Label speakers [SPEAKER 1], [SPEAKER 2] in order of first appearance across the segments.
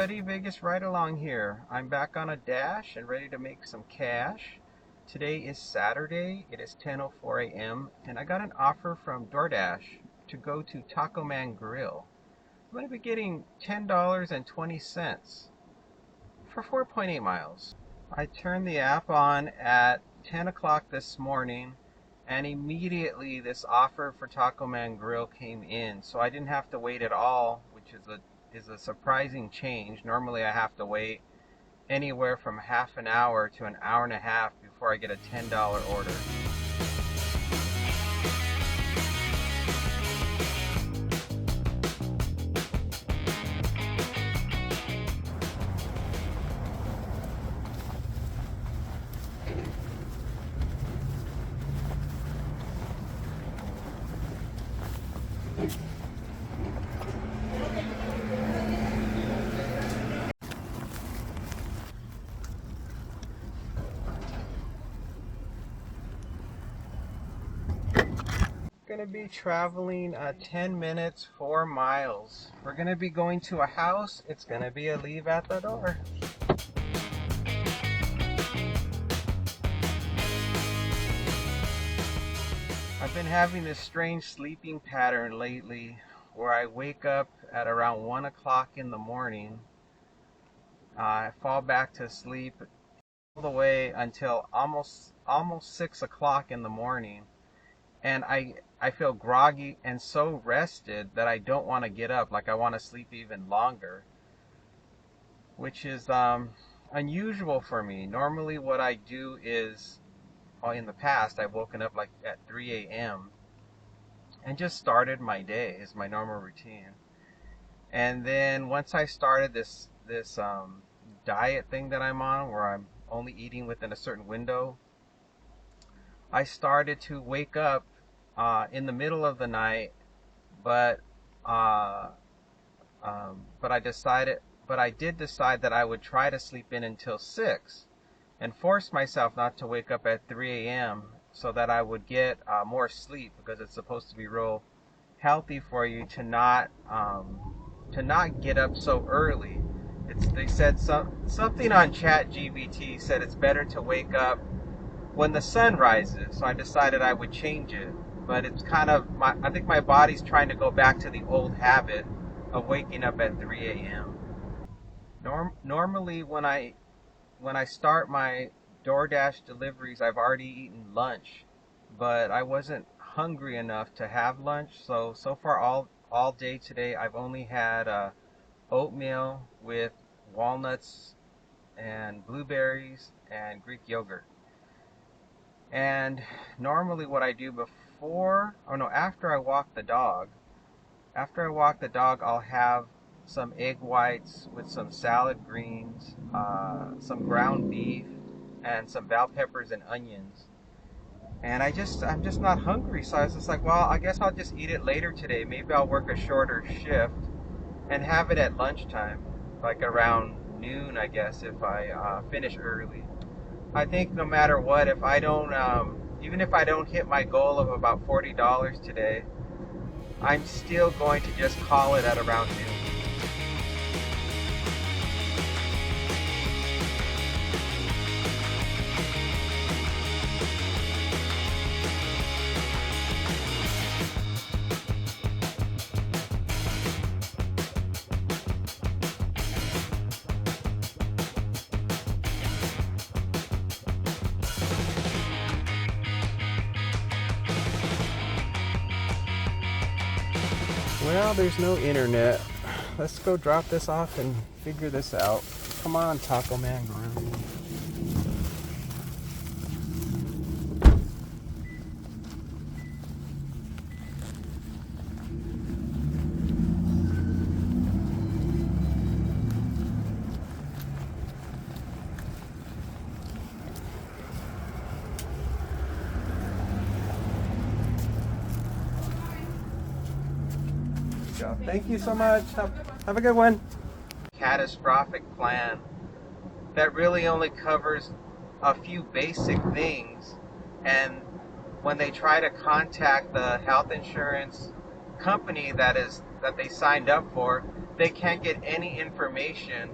[SPEAKER 1] everybody, Vegas Ride Along here. I'm back on a dash and ready to make some cash. Today is Saturday, it is 10:04 a.m. and I got an offer from DoorDash to go to Taco Man Grill. I'm going to be getting $10.20 for 4.8 miles. I turned the app on at 10 o'clock this morning and immediately this offer for Taco Man Grill came in, so I didn't have to wait at all, which is a surprising change. Normally I have to wait anywhere from half an hour to an hour and a half before I get a $10 order. Going to be traveling 10 minutes, 4 miles. We're going to be going to a house. It's going to be a leave at the door. I've been having this strange sleeping pattern lately where I wake up at around 1 o'clock in the morning. I fall back to sleep all the way until almost 6 o'clock in the morning. And I feel groggy and so rested that I don't want to get up. Like I want to sleep even longer, which is unusual for me. Normally what I do is, well, in the past I've woken up like at 3 a.m. and just started my day is my normal routine. And then once I started this diet thing that I'm on, where I'm only eating within a certain window, I started to wake up in the middle of the night, but I did decide that I would try to sleep in until 6 and force myself not to wake up at 3 a.m. so that I would get more sleep, because it's supposed to be real healthy for you to not get up so early. They said something on ChatGPT said it's better to wake up when the sun rises, so I decided I would change it. But it's kind of, I think my body's trying to go back to the old habit of waking up at 3 a.m. Normally when I start my DoorDash deliveries, I've already eaten lunch, but I wasn't hungry enough to have lunch. So far all day today, I've only had oatmeal with walnuts and blueberries and Greek yogurt. And normally what I do after I walk the dog, I'll have some egg whites with some salad greens, some ground beef, and some bell peppers and onions. And I'm just not hungry, so I was just like, well, I guess I'll just eat it later today. Maybe I'll work a shorter shift and have it at lunchtime, like around noon, I guess, if I finish early. I think no matter what, if I don't, even if I don't hit my goal of about $40 today, I'm still going to just call it at around noon. Well, there's no internet. Let's go drop this off and figure this out. Come on, Taco Man Grill. Thank you so much. Have a good one. Catastrophic plan that really only covers a few basic things, and when they try to contact the health insurance company that they signed up for, they can't get any information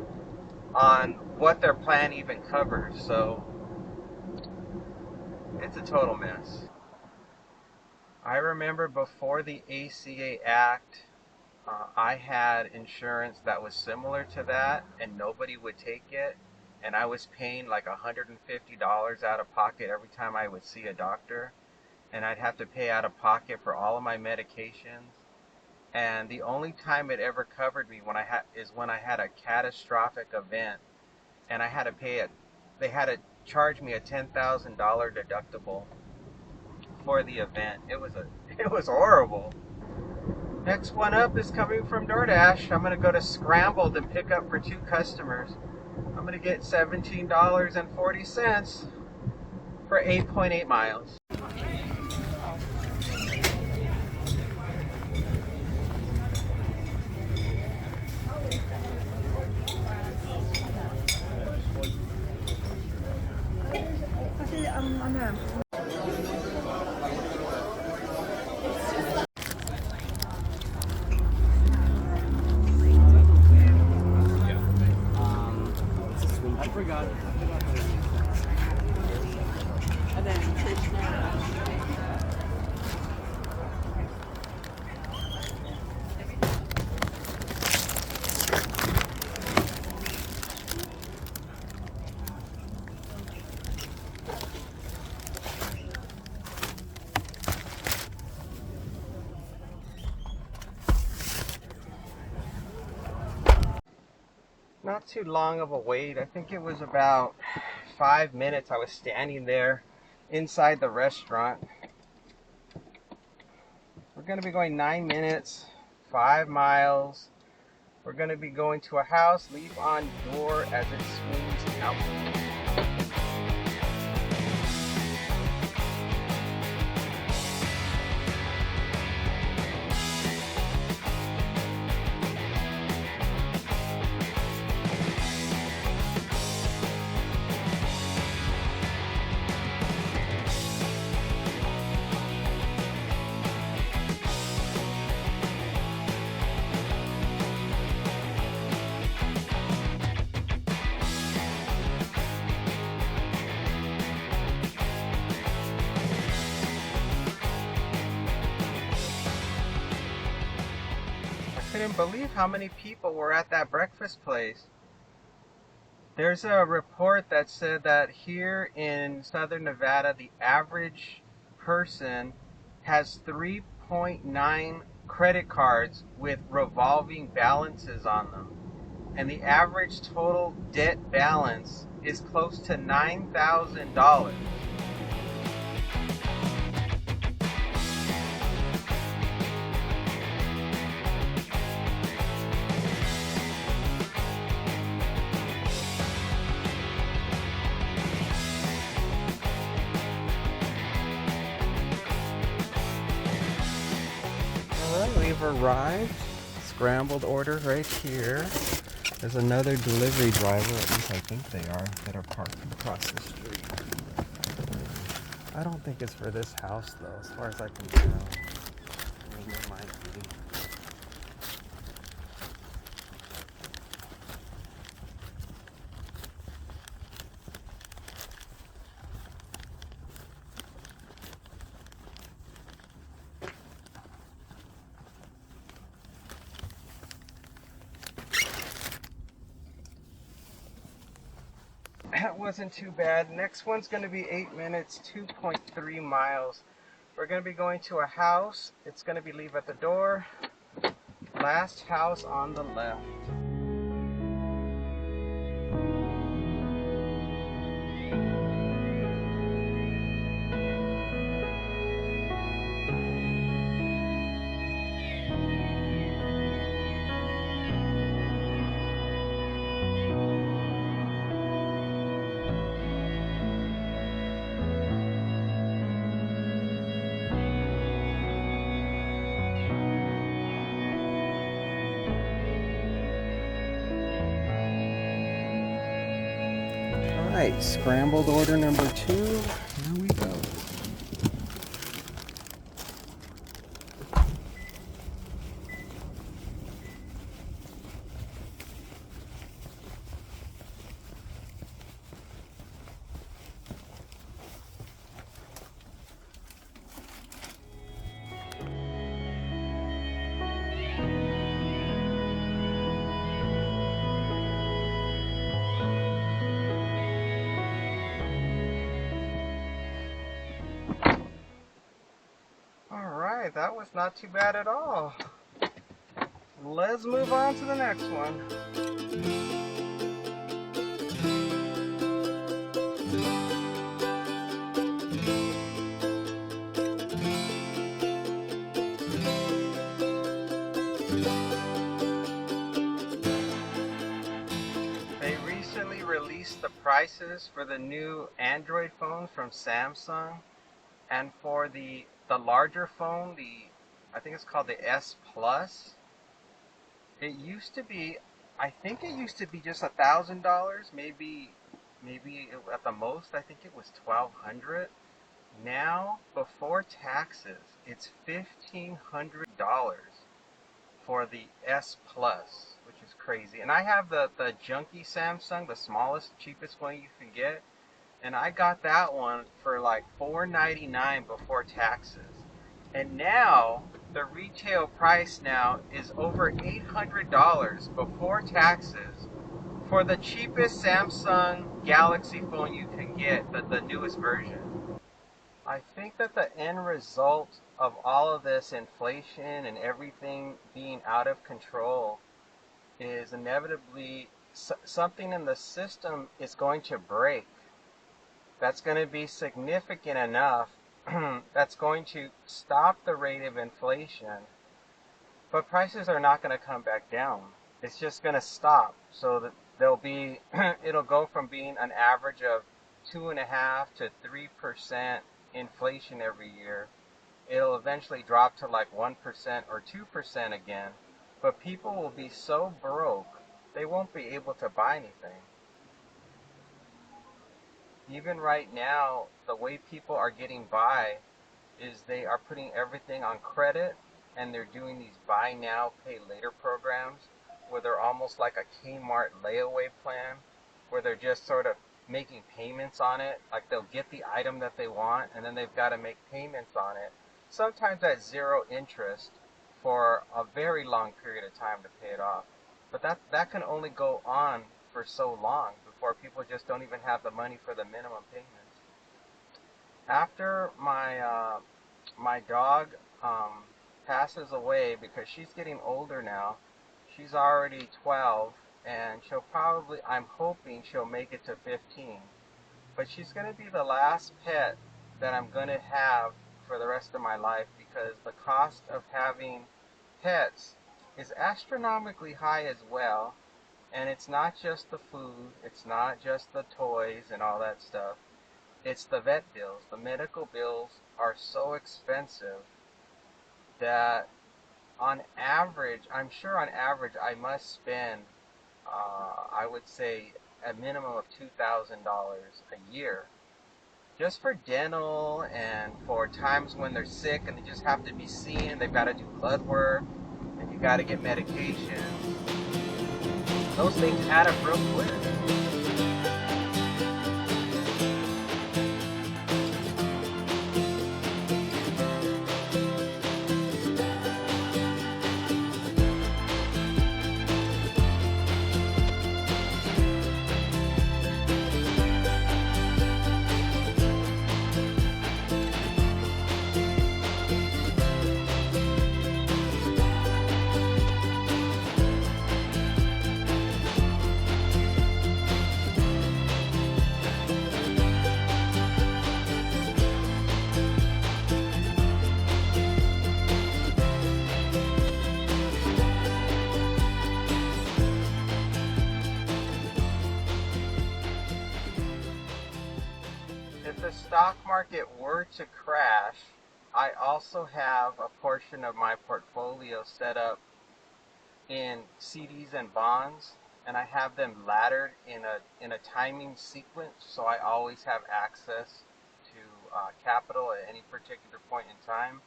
[SPEAKER 1] on what their plan even covers. So it's a total mess. I remember before the ACA Act, I had insurance that was similar to that, and nobody would take it. And I was paying like $150 out of pocket every time I would see a doctor. And I'd have to pay out of pocket for all of my medications. And the only time it ever covered me when I had a catastrophic event, and I had to pay it. They had to charge me a $10,000 deductible for the event. It was horrible. Next one up is coming from DoorDash. I'm gonna go to Scrambled and pick up for 2 customers. I'm gonna get $17.40 for 8.8 miles.
[SPEAKER 2] Kasi ano.
[SPEAKER 3] I forgot.
[SPEAKER 2] And then
[SPEAKER 1] Not too long of a wait. I think it was about 5 minutes. I was standing there inside the restaurant. We're going to be going 9 minutes, 5 miles. We're going to be going to a house, leave on door as it swings out. I couldn't believe how many people were at that breakfast place. There's a report that said that here in Southern Nevada, the average person has 3.9 credit cards with revolving balances on them. And the average total debt balance is close to $9,000. Alright, we've arrived. Scrambled order right here. There's another delivery driver, at least I think they are, that are parked across the street. I don't think it's for this house though, as far as I can tell. I mean, it might be. That wasn't too bad. Next one's going to be 8 minutes, 2.3 miles. We're going to be going to a house. It's going to be leave at the door. Last house on the left. Alright, scrambled order number 2. Here we go. Alright, that was not too bad at all. Let's move on to the next one. They recently released the prices for the new Android phones from Samsung, and for the larger phone, I think it's called the S Plus. It used to be, I think it used to be just $1,000, maybe at the most. I think it was 1,200. Now, before taxes, it's $1,500 for the S Plus, which is crazy. And I have the junky Samsung, the smallest, cheapest one you can get, and I got that one for like $499 before taxes. And now the retail price now is over $800 before taxes for the cheapest Samsung Galaxy phone you can get, the newest version. I think that the end result of all of this inflation and everything being out of control is inevitably something in the system is going to break. That's going to be significant enough that's going to stop the rate of inflation, but prices are not going to come back down. It's just going to stop, so that it'll go from being an average of 2.5% to 3% inflation every year. It'll eventually drop to like 1% or 2% again, but people will be so broke they won't be able to buy anything. Even right now, the way people are getting by is they are putting everything on credit, and they're doing these buy now, pay later programs where they're almost like a Kmart layaway plan, where they're just sort of making payments on it. Like they'll get the item that they want, and then they've got to make payments on it, sometimes at zero interest for a very long period of time to pay it off. But that can only go on for so long before people just don't even have the money for the minimum payments. After my dog passes away, because she's getting older now, she's already 12, and I'm hoping she'll make it to 15. But she's going to be the last pet that I'm going to have for the rest of my life, because the cost of having pets is astronomically high as well. And it's not just the food, it's not just the toys and all that stuff. It's the vet bills. The medical bills are so expensive that on average, I'm sure on average, I must spend, I would say, a minimum of $2,000 a year just for dental, and for times when they're sick and they just have to be seen. They've got to do blood work, and you got to get medication. Those things add up real quick. If the stock market were to crash, I also have a portion of my portfolio set up in CDs and bonds, and I have them laddered in a timing sequence, so I always have access to capital at any particular point in time.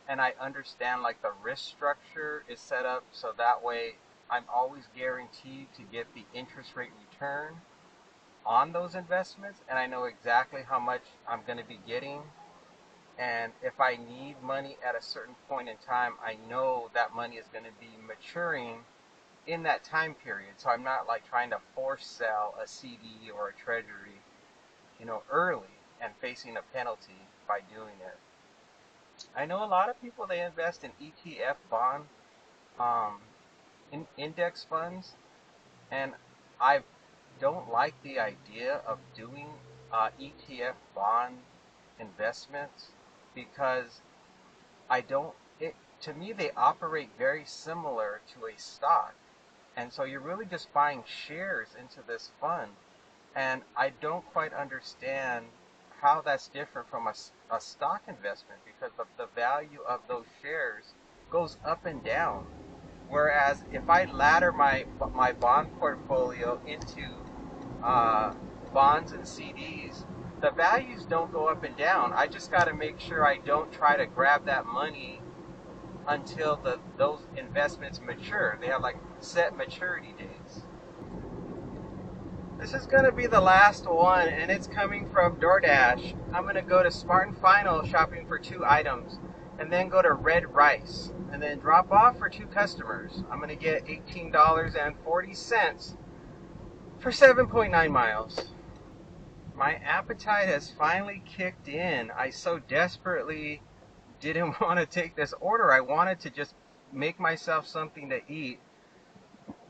[SPEAKER 1] And I understand like the risk structure is set up so that way I'm always guaranteed to get the interest rate return on those investments, and I know exactly how much I'm going to be getting. And if I need money at a certain point in time, I know that money is going to be maturing in that time period. So I'm not like trying to force sell a CD or a treasury, early and facing a penalty by doing it. I know a lot of people, they invest in ETF bond um, index funds, and I don't like the idea of doing ETF bond investments because I don't. To me, they operate very similar to a stock, and so you're really just buying shares into this fund, and I don't quite understand how that's different from a stock investment because the value of those shares goes up and down. Whereas if I ladder my bond portfolio into uh, bonds and CDs, the values don't go up and down. I just got to make sure I don't try to grab that money until those investments mature. They have like set maturity dates. This is going to be the last one, and it's coming from DoorDash. I'm going to go to Smart & Final shopping for 2 items, and then go to Red Rice, and then drop off for 2 customers. I'm going to get $18.40 for 7.9 miles. My appetite has finally kicked in. I so desperately didn't want to take this order. I wanted to just make myself something to eat,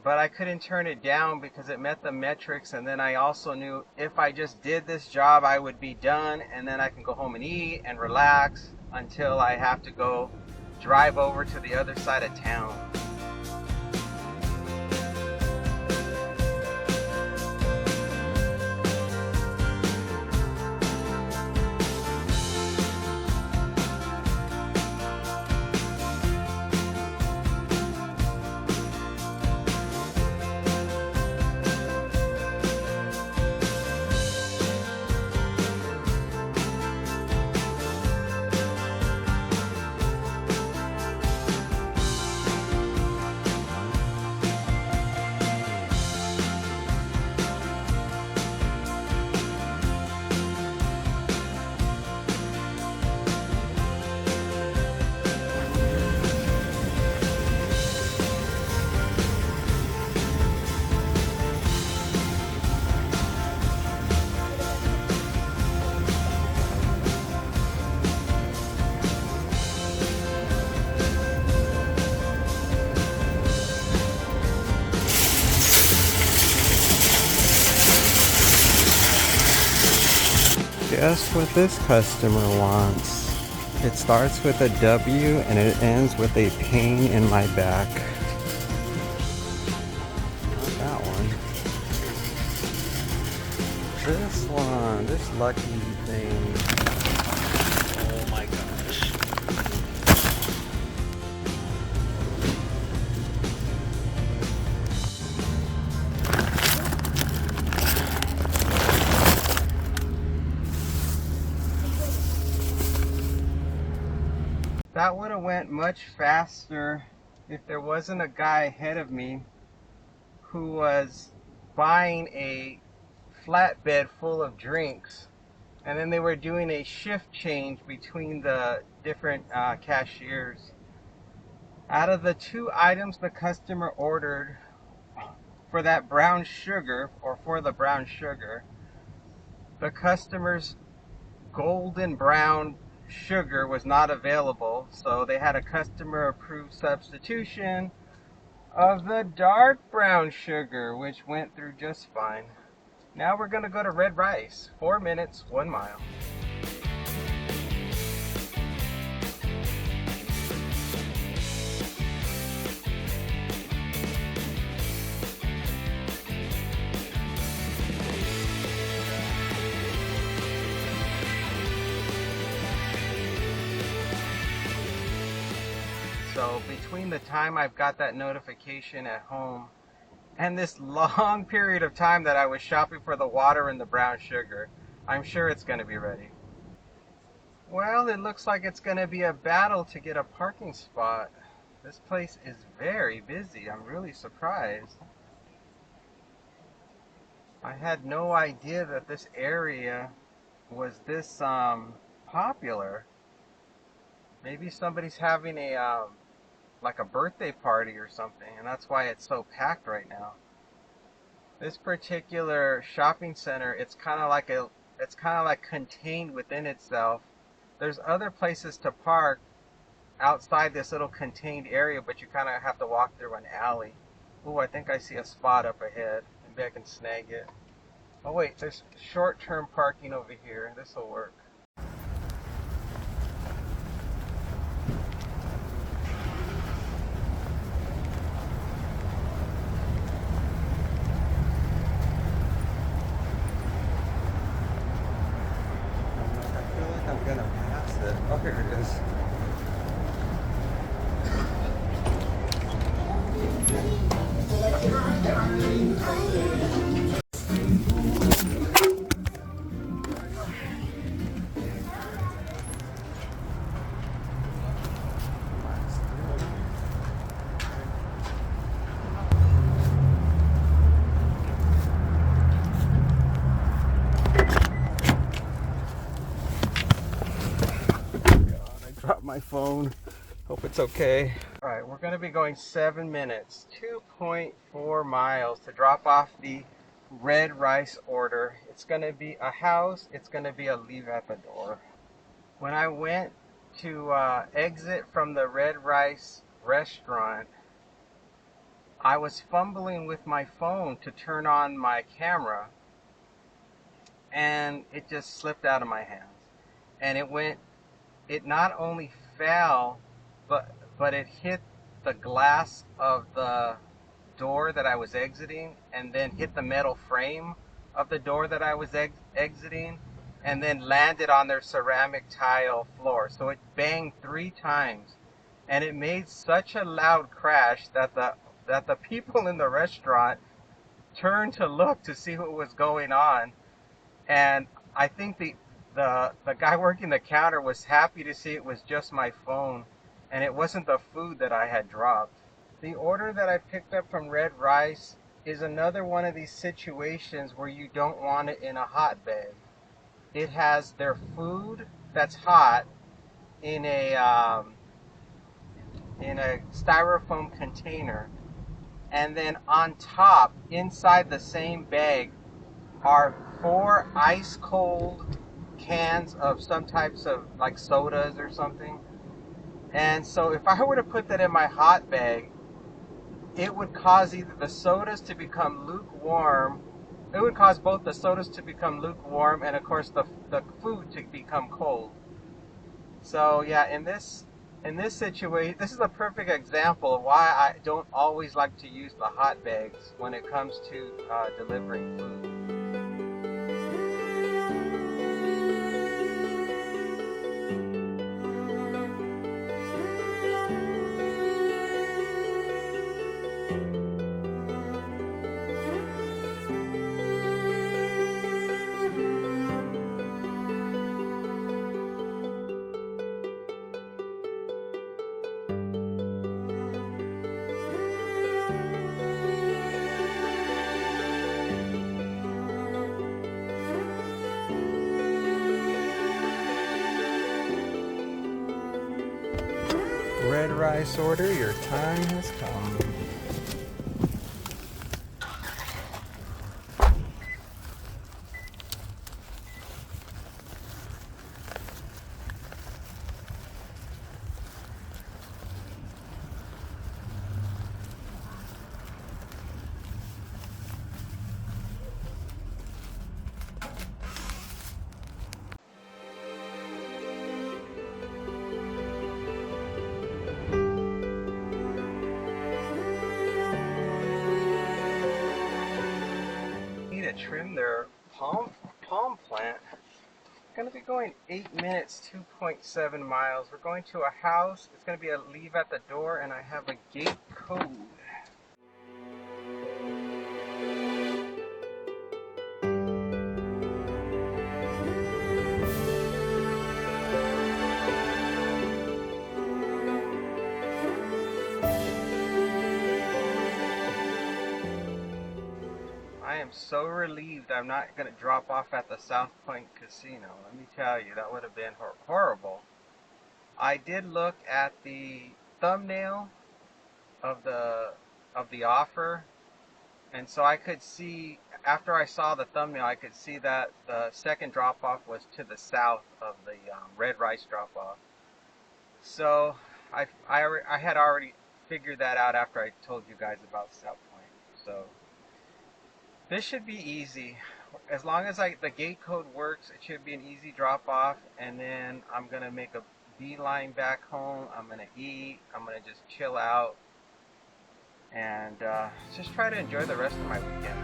[SPEAKER 1] but I couldn't turn it down because it met the metrics, and then I also knew if I just did this job I would be done, and then I can go home and eat and relax until I have to go drive over to the other side of town. Guess what this customer wants? It starts with a W and it ends with a pain in my back. Not that one. This one, this lucky thing.
[SPEAKER 3] Oh my gosh.
[SPEAKER 1] That would have went much faster if there wasn't a guy ahead of me who was buying a flatbed full of drinks, and then they were doing a shift change between the different cashiers. Out of the 2 items the customer ordered for that brown sugar, or for the brown sugar, the customer's golden brown sugar was not available, so they had a customer approved substitution of the dark brown sugar, which went through just fine. Now we're gonna go to Red Rice. 4 minutes, 1 mile. So between the time I've got that notification at home and this long period of time that I was shopping for the water and the brown sugar, I'm sure it's going to be ready. Well, it looks like it's going to be a battle to get a parking spot. This place is very busy. I'm really surprised. I had no idea that this area was this popular. Maybe somebody's having a like a birthday party or something, and that's why it's so packed right now. This particular shopping center, it's kind of like contained within itself. There's other places to park, outside this little contained area, but you kind of have to walk through an alley. Ooh, I think I see a spot up ahead. Maybe I can snag it. Oh wait, there's short-term parking over here. This will work. I feel like I'm gonna pass it. Oh, here it is. Dropped my phone. Hope it's okay. All right, we're going to be going 7 minutes, 2.4 miles to drop off the red rice order. It's going to be a house. It's going to be a leave at the door. When I went to exit from the red rice restaurant, I was fumbling with my phone to turn on my camera, and it just slipped out of my hands. And it not only fell, but it hit the glass of the door that I was exiting, and then hit the metal frame of the door that I was exiting, and then landed on their ceramic tile floor. So it banged 3 times, and it made such a loud crash that the people in the restaurant turned to look to see what was going on. And I think the guy working the counter was happy to see it was just my phone and it wasn't the food that I had dropped. The order that I picked up from Red Rice is another one of these situations where you don't want it in a hot bag. It has their food that's hot in a styrofoam container, and then on top, inside the same bag, are 4 ice cold cans of some types of like sodas or something. And so if I were to put that in my hot bag, it would cause either the sodas to become lukewarm. It would cause both the sodas to become lukewarm and of course the food to become cold. So yeah, in this situation, this is a perfect example of why I don't always like to use the hot bags when it comes to delivering food. Red Rice order, your time has come. Trim their palm plant. Going to be going 8 minutes, 2.7 miles. We're going to a house. It's going to be a leave at the door, and I have a gate code. I am so relieved I'm not going to drop off at the South Point Casino. Let me tell you, that would have been horrible. I did look at the thumbnail of the offer, and so I could see, after I saw the thumbnail, I could see that the second drop-off was to the south of the Red Rice drop-off. So I had already figured that out after I told you guys about South Point. So this should be easy. As long as the gate code works, it should be an easy drop off. And then I'm gonna make a beeline back home. I'm gonna eat. I'm gonna just chill out and just try to enjoy the rest of my weekend.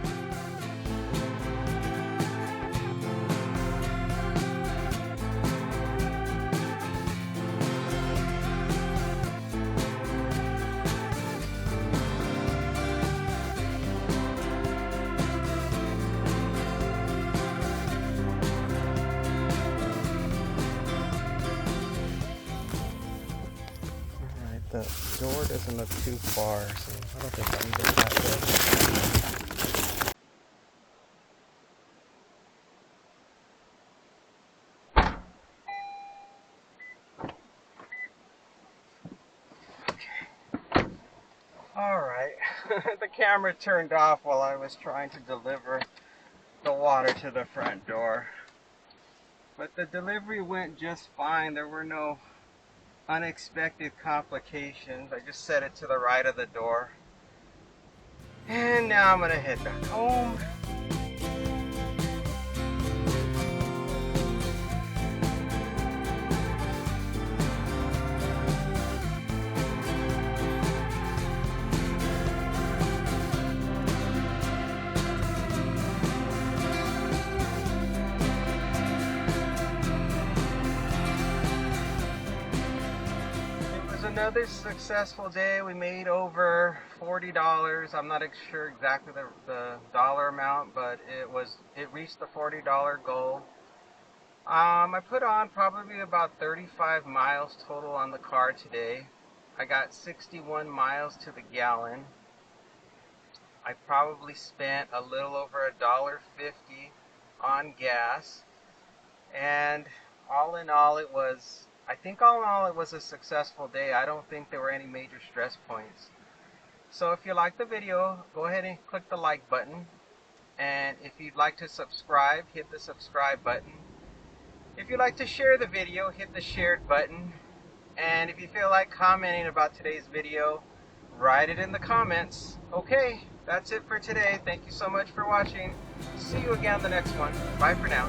[SPEAKER 1] The door doesn't look too far, so I don't think I need it that way. Alright, the camera turned off while I was trying to deliver the water to the front door. But the delivery went just fine. There were no unexpected complications. I just set it to the right of the door. And now I'm gonna head back home. Another successful day. We made over $40. I'm not sure exactly the dollar amount, but it reached the $40 goal. I put on probably about 35 miles total on the car today. I got 61 miles to the gallon. I probably spent a little over $1.50 on gas, and all in all it was a successful day. I don't think there were any major stress points. So if you like the video, go ahead and click the like button. And if you'd like to subscribe, hit the subscribe button. If you'd like to share the video, hit the shared button. And if you feel like commenting about today's video, write it in the comments. Okay, that's it for today. Thank you so much for watching. See you again on the next one. Bye for now.